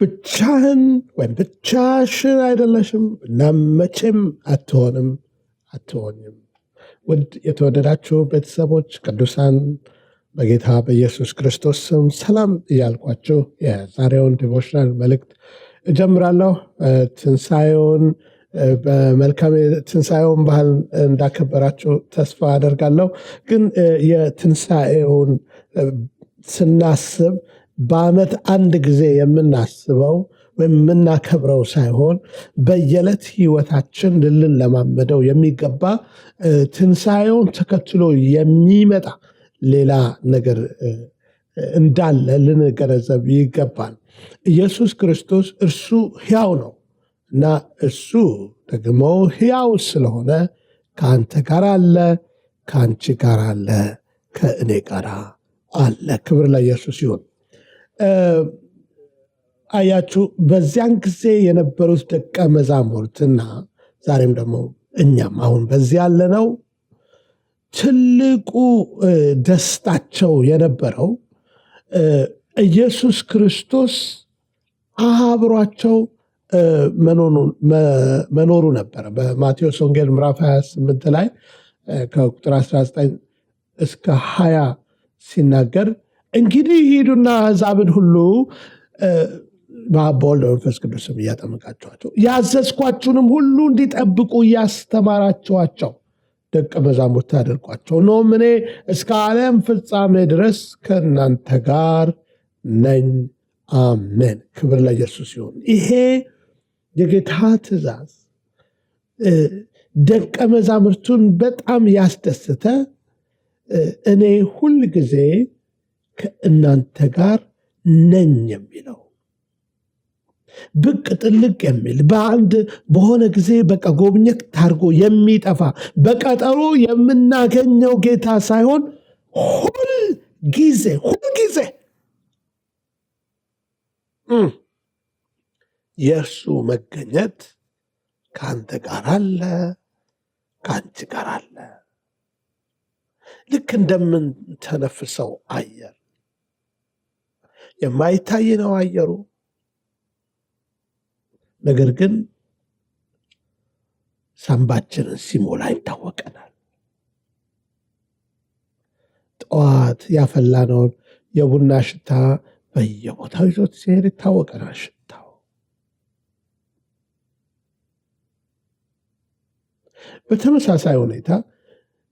ብቻህን ወይም ብቻሽን አይደለሽም እና መቼም አትሆንም። ውድ የተወደዳችሁ ቤተሰቦች ቅዱሳን በጌታ በኢየሱስ ክርስቶስ ስም ሰላም እያልኳችሁ የዛሬውን ዲቮሽናል መልእክት እጀምራለሁ። ትንሣኤውን በመልካም ትንሣኤውን ባህል እንዳከበራችሁ ተስፋ አደርጋለሁ። ግን የትንሣኤውን ስናስብ በዓመት አንድ ጊዜ የምናስበው ወይም የምናከብረው ሳይሆን በየዕለት ህይወታችን ልንለማመደው የሚገባ ትንሣኤውን ተከትሎ የሚመጣ ሌላ ነገር እንዳለ ልንገነዘብ ይገባል። ኢየሱስ ክርስቶስ እርሱ ሕያው ነው እና እርሱ ደግሞ ሕያው ስለሆነ ከአንተ ጋር አለ፣ ከአንቺ ጋር አለ፣ ከእኔ ጋር አለ። ክብር ለኢየሱስ ይሁን። አያችሁ፣ በዚያን ጊዜ የነበሩት ደቀ መዛሙርትና ዛሬም ደግሞ እኛም አሁን በዚህ ያለነው ትልቁ ደስታቸው የነበረው ኢየሱስ ክርስቶስ አብሯቸው መኖሩ ነበረ። በማቴዎስ ወንጌል ምዕራፍ 28 ላይ ከቁጥር 19 እስከ 20 ሲናገር እንግዲህ ሂዱና አሕዛብን ሁሉ በአብ በወልድ በመንፈስ ቅዱስም እያጠመቃችኋቸው ያዘዝኳችሁንም ሁሉ እንዲጠብቁ እያስተማራችኋቸው ደቀ መዛሙርት አድርጓቸው። እነሆም እኔ እስከ ዓለም ፍጻሜ ድረስ ከእናንተ ጋር ነኝ። አሜን። ክብር ለኢየሱስ ይሁን። ይሄ የጌታ ትእዛዝ ደቀ መዛሙርቱን በጣም ያስደሰተ፣ እኔ ሁል ጊዜ ከእናንተ ጋር ነኝ የሚለው ብቅ ጥልቅ የሚል በአንድ በሆነ ጊዜ በቃ ጎብኘት ታርጎ የሚጠፋ በቀጠሮ የምናገኘው ጌታ ሳይሆን ሁል ጊዜ የእርሱ መገኘት ከአንተ ጋር አለ፣ ከአንቺ ጋር አለ። ልክ እንደምንተነፍሰው አየር የማይታይ ነው አየሩ፣ ነገር ግን ሳንባችንን ሲሞላ ይታወቀናል። ጠዋት ያፈላነውን የቡና ሽታ በየቦታው ይዞት ሲሄድ ይታወቀናል ሽታው። በተመሳሳይ ሁኔታ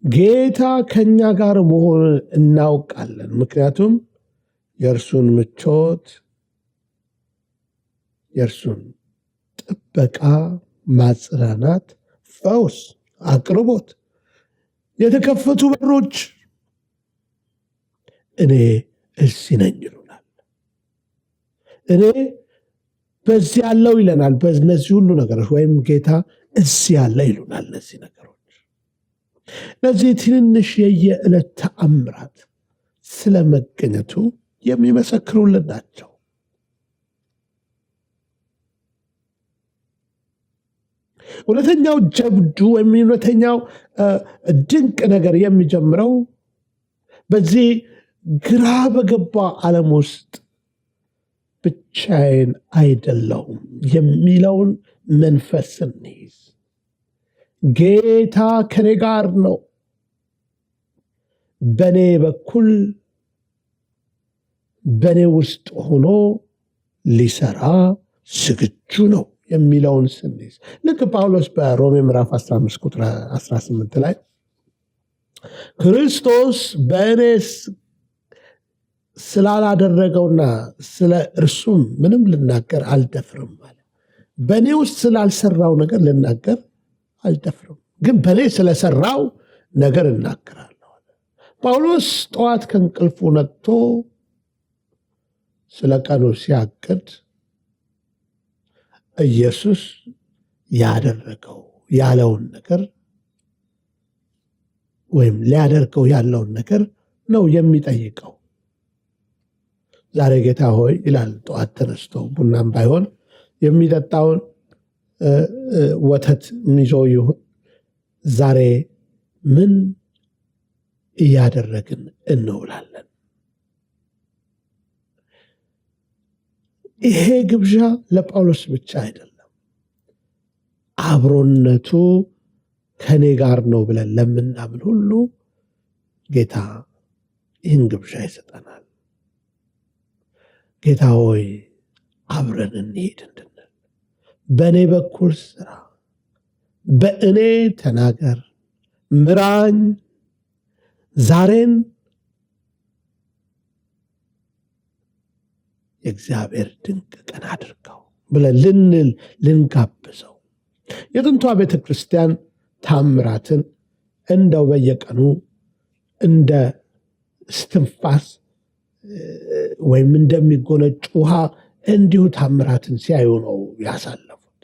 ጌታ ከኛ ጋር መሆኑን እናውቃለን። ምክንያቱም የእርሱን ምቾት፣ የእርሱን ጥበቃ፣ ማጽናናት፣ ፈውስ፣ አቅርቦት፣ የተከፈቱ በሮች እኔ እዚህ ነኝ ይሉናል። እኔ በዚህ ያለው ይለናል። በእነዚህ ሁሉ ነገሮች ወይም ጌታ እዚህ ያለ ይሉናል። እነዚህ ነገሮች እነዚህ ትንንሽ የየዕለት ተአምራት ስለ መገኘቱ የሚመሰክሩልን ናቸው። እውነተኛው ጀብዱ ወይም እውነተኛው ድንቅ ነገር የሚጀምረው በዚህ ግራ በገባ ዓለም ውስጥ ብቻዬን አይደለሁም የሚለውን መንፈስ ስንይዝ ጌታ ከኔ ጋር ነው፣ በኔ በኩል በኔ ውስጥ ሆኖ ሊሰራ ዝግጁ ነው የሚለውን ስንይዝ ልክ ጳውሎስ በሮሜ ምዕራፍ 15 ቁጥር 18 ላይ ክርስቶስ በእኔ ስላላደረገውና ስለ እርሱም ምንም ልናገር አልደፍርም ማለት፣ በእኔ ውስጥ ስላልሰራው ነገር ልናገር አልደፍርም፣ ግን በእኔ ስለሰራው ነገር እናገራለሁ። ጳውሎስ ጠዋት ከእንቅልፉ ነቅቶ ስለ ቀኑ ሲያቅድ ኢየሱስ ያደረገው ያለውን ነገር ወይም ሊያደርገው ያለውን ነገር ነው የሚጠይቀው። ዛሬ ጌታ ሆይ ይላል ጠዋት ተነስቶ፣ ቡናም ባይሆን የሚጠጣውን ወተት ይዞ ይሁን፣ ዛሬ ምን እያደረግን እንውላለን? ይሄ ግብዣ ለጳውሎስ ብቻ አይደለም። አብሮነቱ ከኔ ጋር ነው ብለን ለምናምን ሁሉ ጌታ ይህን ግብዣ ይሰጠናል። ጌታ ሆይ አብረን እንሄድ እንድንል፣ በእኔ በኩል ስራ፣ በእኔ ተናገር፣ ምራኝ፣ ዛሬን የእግዚአብሔር ድንቅ ቀን አድርገው ብለን ልንጋብዘው። የጥንቷ ቤተ ክርስቲያን ታምራትን እንደው በየቀኑ እንደ እስትንፋስ ወይም እንደሚጎነጭ ውሃ እንዲሁ ታምራትን ሲያዩ ነው ያሳለፉት።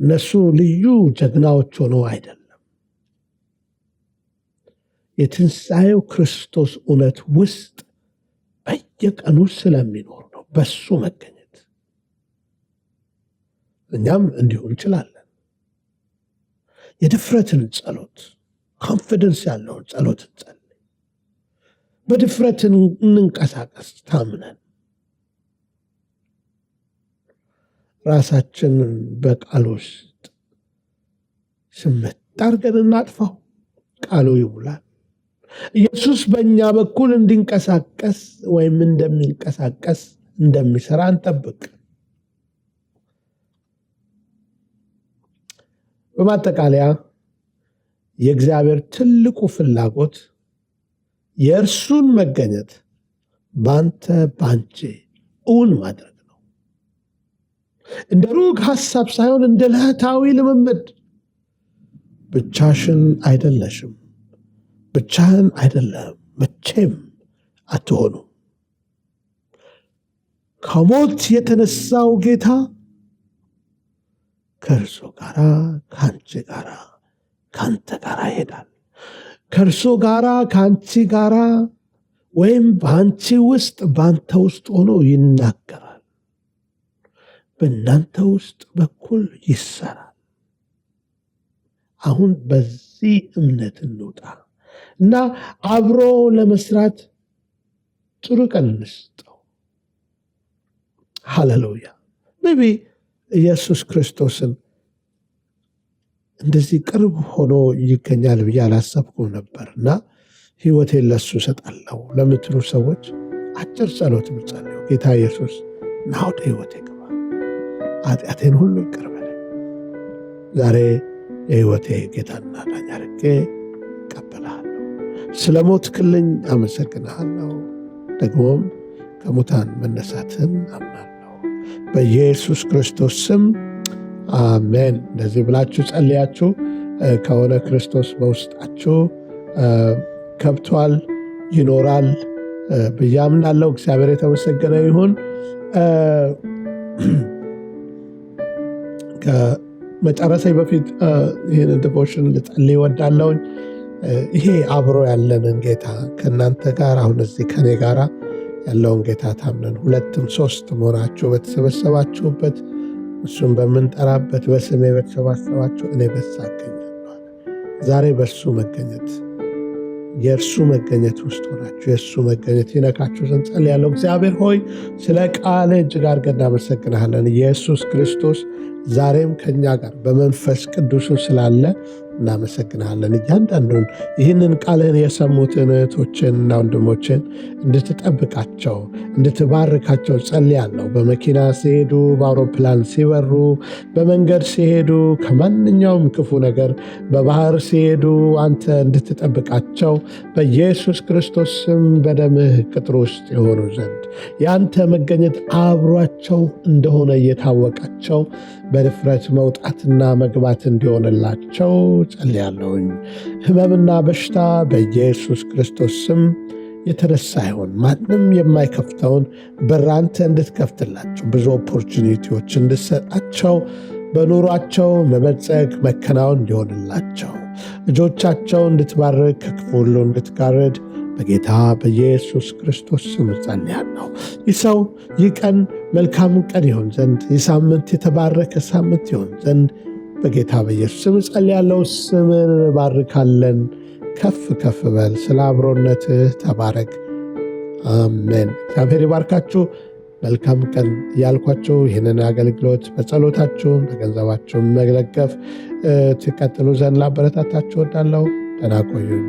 እነሱ ልዩ ጀግናዎች ሆነው አይደለም። የትንሣኤው ክርስቶስ እውነት ውስጥ በየቀኑ ስለሚኖር ነው በሱ መገኘት። እኛም እንዲሁ እንችላለን። የድፍረትን ጸሎት፣ ኮንፊደንስ ያለውን ጸሎት እንጸልይ። በድፍረት እንንቀሳቀስ ታምነን። ራሳችንን በቃል ውስጥ ስምት አድርገን እናጥፋው። ቃሉ ይሙላል። ኢየሱስ በእኛ በኩል እንዲንቀሳቀስ ወይም እንደሚንቀሳቀስ እንደሚሰራ እንጠብቅ። በማጠቃለያ የእግዚአብሔር ትልቁ ፍላጎት የእርሱን መገኘት ባንተ ባንቺ እውን ማድረግ ነው። እንደ ሩቅ ሐሳብ ሳይሆን እንደ ዕለታዊ ልምምድ። ብቻሽን አይደለሽም፣ ብቻህን አይደለም፣ መቼም አትሆኑ። ከሞት የተነሳው ጌታ ከእርሱ ጋር፣ ከአንቺ ጋር፣ ከአንተ ጋር ይሄዳል። ከእርሱ ጋር፣ ከአንቺ ጋር ወይም በአንቺ ውስጥ በአንተ ውስጥ ሆኖ ይናገራል። በእናንተ ውስጥ በኩል ይሰራል። አሁን በዚህ እምነት እንውጣ እና አብሮ ለመስራት ጥሩ ቀን እንስጠው። ሃሌሉያ። ሜቢ ኢየሱስ ክርስቶስን እንደዚህ ቅርብ ሆኖ ይገኛል ብዬ አላሰብኩም ነበርና ሕይወቴን ለሱ እሰጣለሁ ለምትሉ ሰዎች አጭር ጸሎት ብጸልዩ። ጌታ ኢየሱስ ና ወደ ሕይወቴ ግባ፣ ኃጢአቴን ሁሉ ይቅር በለኝ። ዛሬ የሕይወቴ ጌታና ዳኛ አድርጌ እቀበልሃለሁ። ስለ ሞትክልኝ አመሰግንሃለሁ። ደግሞም ከሙታን መነሳትን አምናለሁ። በኢየሱስ ክርስቶስ ስም አሜን። እንደዚህ ብላችሁ ጸልያችሁ ከሆነ ክርስቶስ በውስጣችሁ ከብቷል፣ ይኖራል ብዬ አምናለሁ። እግዚአብሔር የተመሰገነ ይሁን። ከመጨረሻ በፊት ይህን ዲቮሽን ልጸልይ እወዳለሁኝ። ይሄ አብሮ ያለንን ጌታ ከእናንተ ጋር አሁን እዚህ ከኔ ጋር ያለውን ጌታ ታምነን ሁለትም ሶስትም ሆናችሁ በተሰበሰባችሁበት እሱም በምንጠራበት በስሜ በተሰባሰባችሁ እኔ በዛ እገኛለሁ። ዛሬ በእሱ መገኘት የእርሱ መገኘት ውስጥ ሆናችሁ የእሱ መገኘት ይነካችሁ ዘንድ ጸልያለሁ። እግዚአብሔር ሆይ ስለ ቃል እጅግ አድርገን እናመሰግንሃለን። ኢየሱስ ክርስቶስ ዛሬም ከኛ ጋር በመንፈስ ቅዱሱ ስላለ እናመሰግንሃለን። እያንዳንዱን ይህንን ቃልህን የሰሙትን እህቶችንና ወንድሞችን እንድትጠብቃቸው እንድትባርካቸው ጸልያለሁ። በመኪና ሲሄዱ፣ በአውሮፕላን ሲበሩ፣ በመንገድ ሲሄዱ፣ ከማንኛውም ክፉ ነገር በባህር ሲሄዱ አንተ እንድትጠብቃቸው በኢየሱስ ክርስቶስ ስም በደምህ ቅጥር ውስጥ የሆኑ ዘንድ የአንተ መገኘት አብሯቸው እንደሆነ እየታወቃቸው በድፍረት መውጣትና መግባት እንዲሆንላቸው ጸልያለሁኝ። ሕመምና በሽታ በኢየሱስ ክርስቶስ ስም የተነሳ ይሆን ማንም የማይከፍተውን በር አንተ እንድትከፍትላቸው ብዙ ኦፖርቹኒቲዎች እንድትሰጣቸው በኑሯቸው መበልጸግ መከናወን እንዲሆንላቸው ልጆቻቸው እንድትባርክ ከክፉ ሁሉ እንድትጋርድ በጌታ በኢየሱስ ክርስቶስ ስም ጸልያለሁ። ይህ ሰው ይህ ቀን መልካም ቀን ይሆን ዘንድ ይህ ሳምንት የተባረከ ሳምንት ይሆን ዘንድ በጌታ በኢየሱስ ስም ጸልያለሁ። ስምን ባርካለን። ከፍ ከፍ በል። ስለ አብሮነትህ ተባረክ። አሜን። እግዚአብሔር ይባርካችሁ። መልካም ቀን ያልኳችሁ ይህንን አገልግሎት በጸሎታችሁም በገንዘባችሁም መደገፍ ትቀጥሉ ዘንድ ላበረታታችሁ እወዳለሁ። ደህና ቆዩኝ።